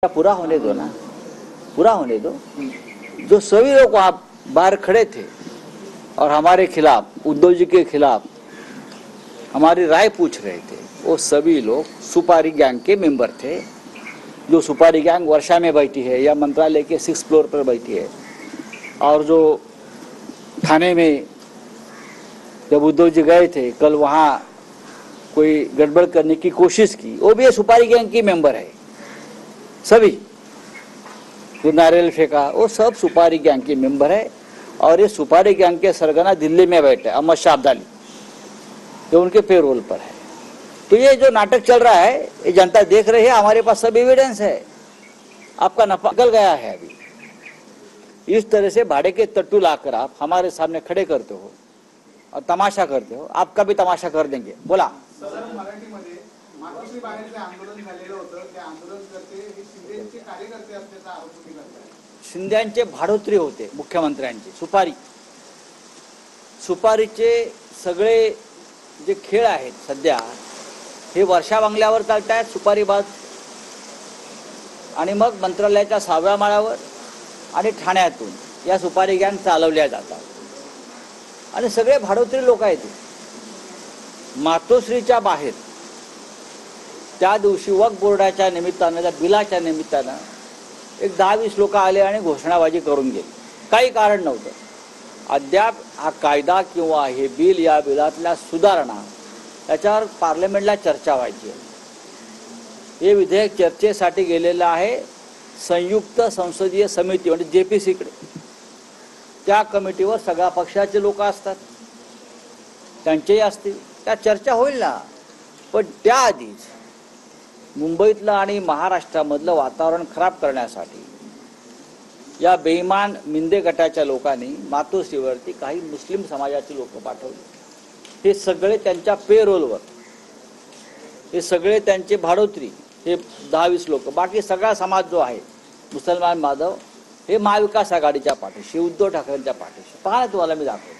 पूरा होने दो ना, पूरा होने दो। जो सभी लोग वहां बाहर खड़े थे और हमारे खिलाफ, उद्धव जी के खिलाफ हमारी राय पूछ रहे थे, वो सभी लोग सुपारी गैंग के मेंबर थे। जो सुपारी गैंग वर्षा में बैठी है या मंत्रालय के 6th फ्लोर पर बैठी है, और जो थाने में जब उद्धव जी गए थे कल, वहां कोई गड़बड़ करने की कोशिश की, वो भी सुपारी गैंग की मेंबर है। सभी जो नारियल फेंका वो सब सुपारी गैंग के मेंबर है। और ये सुपारी गैंग के सरगना दिल्ली में बैठे अहमद शाह अब्दाली, जो उनके पेरोल पर है। तो ये जो नाटक चल रहा है ये जनता देख रही है, हमारे पास सब एविडेंस है। आपका नफा निकल गया है। अभी इस तरह से भाड़े के तट्टू लाकर आप हमारे सामने खड़े करते हो और तमाशा करते हो, आपका भी तमाशा कर देंगे। बोला मराठीमध्ये मातोश्री बाहेर जे आंदोलन झालेलं होतं, त्या आंदोलनकर्ते हे शिंदेचे कार्यकर्ते असल्याचा आरोप तुम्ही करताय। शिंदेचे भाडोत्री होते मुख्यमंत्र्यांचे। सुपारीचे सगळे जे खेळ आहेत सध्या हे वर्षा बंगल्यावर चालतायत, सुपारीबाद, आणि मग मंत्रालयाच्या 6व्या माळ्यावर आणि ठाण्यातून या सुपारी गँग चालवल्या जातात आणि सगळे भाडोत्री लोक आहेत। मातोश्रीच्या बाहेर त्या दिवशी वक्फ बोर्डाच्या निमित्तानं, त्या बिलाच्या निमित्तानं एक 10-20 लोक आले आणि घोषणाबाजी करून गेले। काही कारण नव्हतं। अद्याप हा कायदा किंवा हे बिल, या बिलातल्या सुधारणा, त्याच्यावर पार्लमेंटला चर्चा व्हायची आहे। हे विधेयक चर्चेसाठी गेलेलं आहे संयुक्त संसदीय समिती म्हणजे JPC-कडे। त्या कमिटीवर सगळ्या पक्षाचे लोक असतात, त्यांचेही असतील, त्या चर्चा होईल ना। पण त्याआधीच मुंबईतलं आणि महाराष्ट्रामधलं वातावरण खराब करण्यासाठी या बेईमान मिंदे गटाच्या लोकांनी मातोश्रीवरती काही मुस्लिम समाजाचे लोक पाठवले। हे सगळे त्यांच्या पेरोलवर, हे सगळे त्यांचे भाडोत्री, हे 10-20 लोक, बाकी सगळा समाज जो आहे मुसलमान माधव, हे महाविकास आघाडीच्या पाठीशी, उद्धव ठाकरेंच्या पाठीशी। पहा तुम्हाला मी दाखवतो।